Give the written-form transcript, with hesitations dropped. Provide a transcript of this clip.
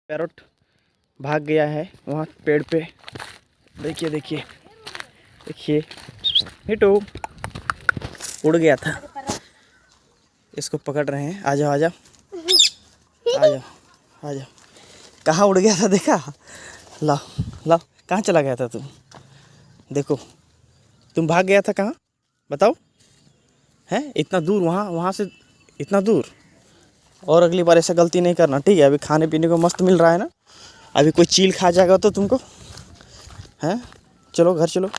Parrot भाग गया है वहाँ पेड़ पे। देखिए देखिए देखिए, हिटो उड़ गया था। इसको पकड़ रहे हैं। आ जाओ आ जाओ आ जाओ आ जाओ। कहाँ उड़ गया था देखा? लाओ लाओ, कहाँ चला गया था तुम? देखो तुम भाग गया था कहाँ बताओ? हैं इतना दूर, वहाँ से इतना दूर। और अगली बार ऐसा गलती नहीं करना, ठीक है? अभी खाने पीने को मस्त मिल रहा है ना, अभी कोई चील खा जाएगा तो तुमको हैं। चलो घर चलो।